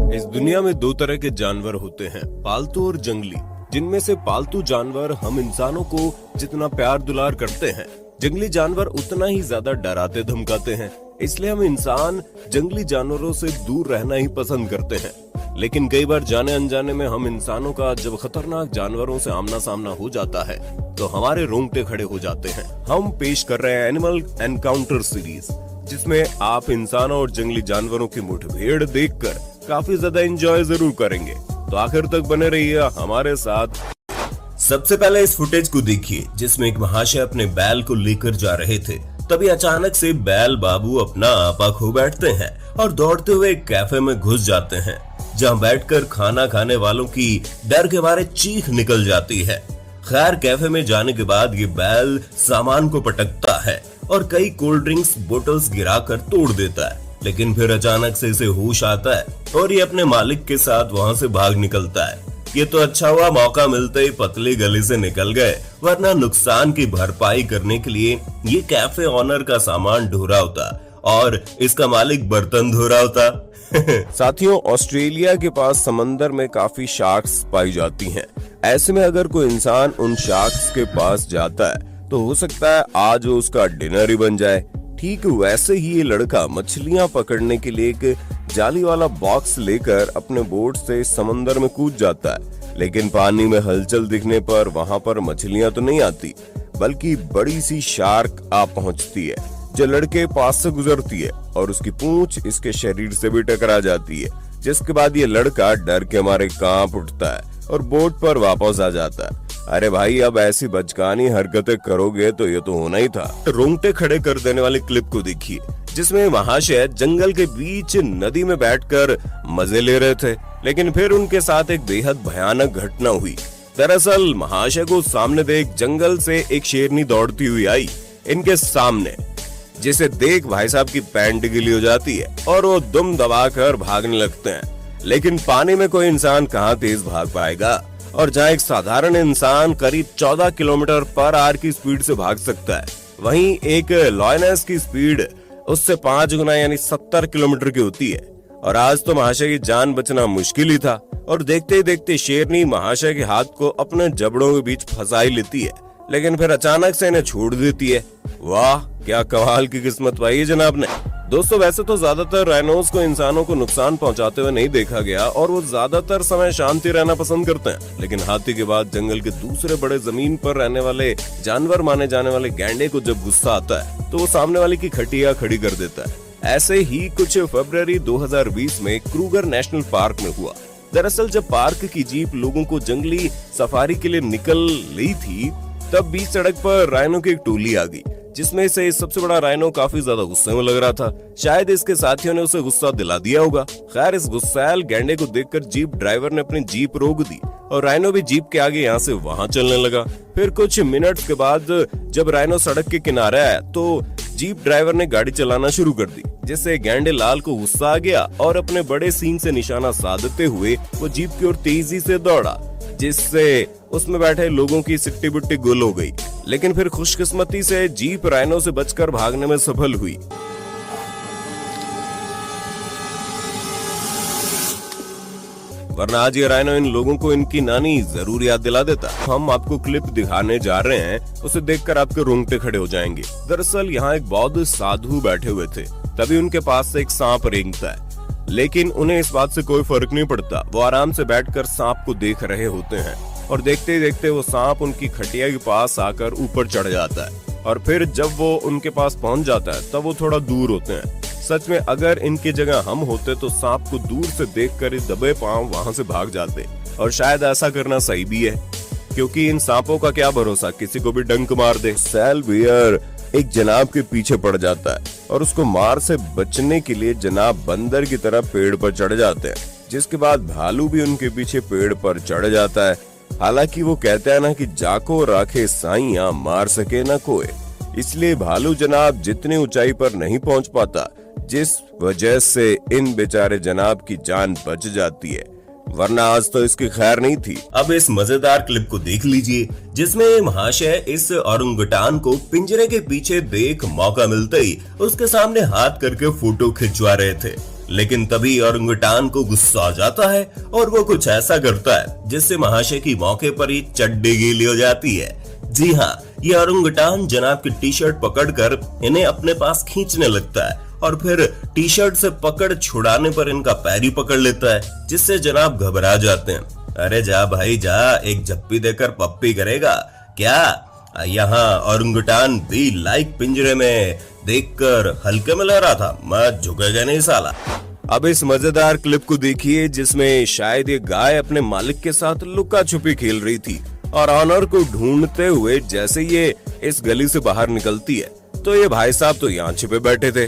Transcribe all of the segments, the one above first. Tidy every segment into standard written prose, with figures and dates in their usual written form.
इस दुनिया में दो तरह के जानवर होते हैं, पालतू और जंगली। जिनमें से पालतू जानवर हम इंसानों को जितना प्यार दुलार करते हैं, जंगली जानवर उतना ही ज्यादा डराते धमकाते हैं। इसलिए हम इंसान जंगली जानवरों से दूर रहना ही पसंद करते हैं। लेकिन कई बार जाने अनजाने में हम इंसानों का जब खतरनाक जानवरों से आमना सामना हो जाता है तो हमारे रोंगटे खड़े हो जाते हैं। हम पेश कर रहे हैं एनिमल एनकाउंटर सीरीज, जिसमें आप इंसानों और जंगली जानवरों की मुठभेड़ देखकर काफी ज्यादा एंजॉय जरूर करेंगे। तो आखिर तक बने रहिए हमारे साथ। सबसे पहले इस फुटेज को देखिए, जिसमें एक महाशय अपने बैल को लेकर जा रहे थे। तभी अचानक से बैल बाबू अपना आपा खो बैठते हैं और दौड़ते हुए एक कैफे में घुस जाते हैं, जहां बैठकर खाना खाने वालों की डर के मारे चीख निकल जाती है। खैर, कैफे में जाने के बाद ये बैल सामान को पटकता है और कई कोल्ड ड्रिंक्स बोतल्स गिराकर तोड़ देता है। लेकिन फिर अचानक से इसे होश आता है और ये अपने मालिक के साथ वहां से भाग निकलता है। ये तो अच्छा हुआ मौका मिलते ही पतली गली से निकल गए, वरना नुकसान की भरपाई करने के लिए ये कैफे ऑनर का सामान ढो रहा होता और इसका मालिक बर्तन धो रहा होता। साथियों, ऑस्ट्रेलिया के पास समंदर में काफी शार्क्स पाई जाती हैं। ऐसे में अगर कोई इंसान उन शार्क्स के पास जाता है तो हो सकता है आज वो उसका डिनर ही बन जाए। ठीक वैसे ही ये लड़का मछलियां पकड़ने के लिए एक जाली वाला बॉक्स लेकर अपने बोट से समंदर में कूद जाता है। लेकिन पानी में हलचल दिखने पर वहां पर मछलियां तो नहीं आती, बल्कि बड़ी सी शार्क आ पहुंचती है, जो लड़के पास से गुजरती है और उसकी पूंछ इसके शरीर से भी टकरा जाती है। जिसके बाद ये लड़का डर के मारे कांप उठता है और बोट पर वापस आ जाता है। अरे भाई, अब ऐसी बचकानी हरकतें करोगे तो ये तो होना ही था। रोंगटे खड़े कर देने वाली क्लिप को देखिए, जिसमें महाशय जंगल के बीच नदी में बैठकर मजे ले रहे थे। लेकिन फिर उनके साथ एक बेहद भयानक घटना हुई। दरअसल महाशय को सामने देख जंगल से एक शेरनी दौड़ती हुई आई इनके सामने, जिसे देख भाई साहब की पैंट गीली हो जाती है और वो दुम दबाकर भागने लगते हैं। लेकिन पानी में कोई इंसान कहाँ तेज भाग पाएगा, और जहाँ एक साधारण इंसान करीब 14 किलोमीटर पर आवर की स्पीड से भाग सकता है, वहीं एक लॉयनेस की स्पीड उससे 5 गुना यानी 70 किलोमीटर की होती है। और आज तो महाशय की जान बचना मुश्किल ही था। और देखते ही देखते शेरनी महाशय के हाथ को अपने जबड़ों के बीच फंसा ही लेती है, लेकिन फिर अचानक से इन्हें छोड़ देती है। वाह, क्या कमाल की किस्मत पाई है जनाब ने। दोस्तों, वैसे तो ज्यादातर राइनोस को इंसानों को नुकसान पहुंचाते हुए नहीं देखा गया और वो ज्यादातर समय शांति रहना पसंद करते हैं। लेकिन हाथी के बाद जंगल के दूसरे बड़े जमीन पर रहने वाले जानवर माने जाने वाले गैंडे को जब गुस्सा आता है तो वो सामने वाले की खटिया खड़ी कर देता है। ऐसे ही कुछ फरवरी 2020 में क्रूगर नेशनल पार्क में हुआ। दरअसल जब पार्क की जीप लोगों को जंगली सफारी के लिए निकल रही थी, तब बीच सड़क पर राइनो की एक टोली आ गई, जिसमें से सबसे बड़ा राइनो काफी ज्यादा गुस्से में लग रहा था। शायद इसके साथियों ने उसे गुस्सा दिला दिया होगा। खैर, इस गुस्सैल गैंडे को देखकर जीप ड्राइवर ने अपनी जीप रोक दी और राइनो भी जीप के आगे यहाँ से वहाँ चलने लगा। फिर कुछ मिनट्स के बाद जब राइनो सड़क के किनारे आया तो जीप ड्राइवर ने गाड़ी चलाना शुरू कर दी, जिससे गैंडे लाल को गुस्सा आ गया और अपने बड़े सींग से निशाना साधते हुए वो जीप की ओर तेजी से दौड़ा, जिससे उसमें बैठे लोगों की सिट्टी बुट्टी गुल हो गई। लेकिन फिर खुशकिस्मती से जीप राइनो से बचकर भागने में सफल हुई। वरना आज ये राइनो इन लोगों को इनकी नानी जरूर याद दिला देता। हम आपको क्लिप दिखाने जा रहे हैं, उसे देखकर आपके रोंगटे खड़े हो जाएंगे। दरअसल यहाँ एक बौद्ध साधु बैठे हुए थे, तभी उनके पास से एक सांप रेंगता है। लेकिन उन्हें इस बात से कोई फर्क नहीं पड़ता। वो आराम से बैठकर सांप को देख रहे होते हैं और देखते ही देखते वो सांप उनकी खटिया के पास आकर ऊपर चढ़ जाता है। और फिर जब वो उनके पास पहुंच जाता है तब वो थोड़ा दूर होते हैं। सच में अगर इनकी जगह हम होते तो सांप को दूर से देखकर इस दबे पांव वहां से भाग जाते। और शायद ऐसा करना सही भी है, क्योंकि इन सांपों का क्या भरोसा, किसी को भी डंक मार दे। सैल बियर एक जनाब के पीछे पड़ जाता है और उसको मार से बचने के लिए जनाब बंदर की तरह पेड़ पर चढ़ जाते हैं, जिसके बाद भालू भी उनके पीछे पेड़ पर चढ़ जाता है। हालांकि वो कहते हैं ना कि जाको राखे साइयां मार सके ना कोई, इसलिए भालू जनाब जितनी ऊंचाई पर नहीं पहुंच पाता, जिस वजह से इन बेचारे जनाब की जान बच जाती है। वरना आज तो इसकी खैर नहीं थी। अब इस मजेदार क्लिप को देख लीजिए, जिसमें महाशय इस औरंगुटान को पिंजरे के पीछे देख मौका मिलते ही उसके सामने हाथ करके फोटो खिंचवा रहे थे। लेकिन तभी औरंगुटान को गुस्सा आ जाता है और वो कुछ ऐसा करता है जिससे महाशय की मौके पर ही चड्डी गीली हो जाती है। जी हाँ, ये औरंगुटान जनाब की टी शर्ट पकड़कर इन्हें अपने पास खींचने लगता है और फिर टी शर्ट से पकड़ छुड़ाने पर इनका पैर ही पकड़ लेता है, जिससे जनाब घबरा जाते हैं। अरे जा भाई जा, एक झप्पी देकर पप्पी करेगा क्या? यहाँ औरंगुटान भी लाइक पिंजरे में देखकर हल्के में लग रहा था, मैं झुकेगा नहीं साला। अब इस मजेदार क्लिप को देखिए, जिसमें शायद ये गाय अपने मालिक के साथ लुका छुपी खेल रही थी और ऑनर को ढूंढते हुए जैसे ये इस गली से बाहर निकलती है तो ये भाई साहब तो यहाँ छिपे बैठे थे।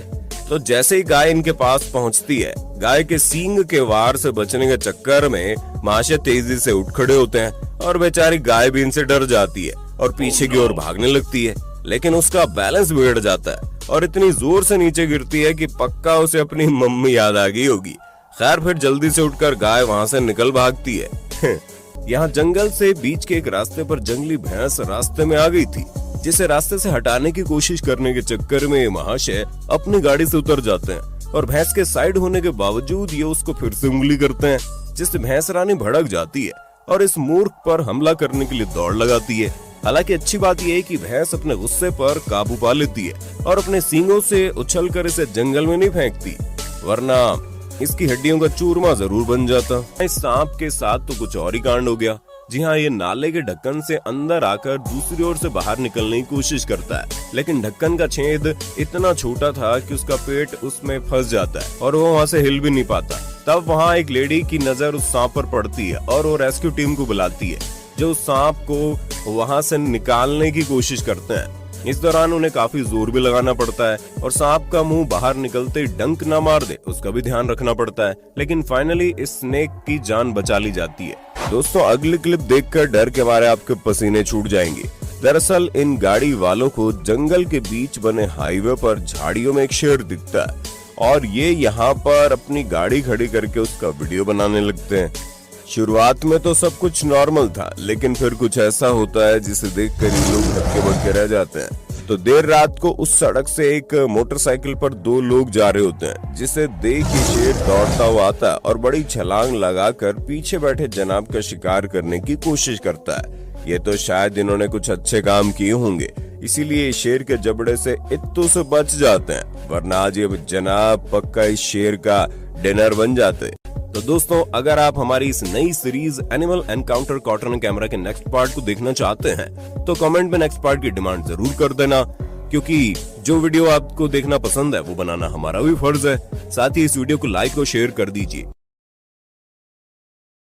तो जैसे ही गाय इनके पास पहुंचती है, गाय के सींग के वार से बचने के चक्कर में महाशय तेजी से उठ खड़े होते हैं और बेचारी गाय भी इनसे डर जाती है और पीछे की ओर भागने लगती है। लेकिन उसका बैलेंस बिगड़ जाता है और इतनी जोर से नीचे गिरती है कि पक्का उसे अपनी मम्मी याद आ गई होगी। खैर फिर जल्दी से उठकर गाय वहां से निकल भागती है। यहाँ जंगल से बीच के एक रास्ते पर जंगली भैंस रास्ते में आ गई थी, जिसे रास्ते से हटाने की कोशिश करने के चक्कर में महाशय अपनी गाड़ी से उतर जाते हैं और भैंस के साइड होने के बावजूद ये उसको फिर से उंगली करते हैं, जिससे भैंस रानी भड़क जाती है और इस मूर्ख पर हमला करने के लिए दौड़ लगाती है। हालांकि अच्छी बात यह है कि भैंस अपने गुस्से पर काबू पा लेती है और अपने सींगों से उछलकर इसे जंगल में नहीं फेंकती, वरना इसकी हड्डियों का चूरमा जरूर बन जाता। इस सांप के साथ तो कुछ और ही कांड हो गया। जी हाँ, ये नाले के ढक्कन से अंदर आकर दूसरी ओर से बाहर निकलने की कोशिश करता है, लेकिन ढक्कन का छेद इतना छोटा था कि उसका पेट उसमें फंस जाता है और वो वहाँ से हिल भी नहीं पाता। तब वहाँ एक लेडी की नजर उस सांप पर पड़ती है और वो रेस्क्यू टीम को बुलाती है, जो उस सांप को वहाँ से निकालने की कोशिश करते हैं। इस दौरान उन्हें काफी जोर भी लगाना पड़ता है और सांप का मुंह बाहर निकलते डंक ना मार दे उसका भी ध्यान रखना पड़ता है, लेकिन फाइनली इस स्नेक की जान बचा ली जाती है। दोस्तों, अगली क्लिप देखकर डर के मारे आपके पसीने छूट जाएंगे। दरअसल इन गाड़ी वालों को जंगल के बीच बने हाईवे पर झाड़ियों में एक शेर दिखता है और ये यहाँ पर अपनी गाड़ी खड़ी करके उसका वीडियो बनाने लगते हैं। शुरुआत में तो सब कुछ नॉर्मल था, लेकिन फिर कुछ ऐसा होता है जिसे देखकर ये लोग हक्के बक्के रह जाते हैं। तो देर रात को उस सड़क से एक मोटरसाइकिल पर दो लोग जा रहे होते हैं, जिसे देख के शेर दौड़ता हुआ आता है और बड़ी छलांग लगाकर पीछे बैठे जनाब का शिकार करने की कोशिश करता है। ये तो शायद इन्होंने कुछ अच्छे काम किए होंगे, इसीलिए शेर के जबड़े से इत्तू से बच जाते हैं, वरना आज ये जनाब पक्का इस शेर का डिनर बन जाते। तो दोस्तों, अगर आप हमारी इस नई series animal encounter cotton camera के नेक्स्ट पार्ट को देखना चाहते हैं तो कमेंट में नेक्स्ट पार्ट की डिमांड जरूर कर देना, क्योंकि जो वीडियो आपको देखना पसंद है वो बनाना हमारा भी फर्ज है। साथ ही इस वीडियो को लाइक और शेयर कर दीजिए।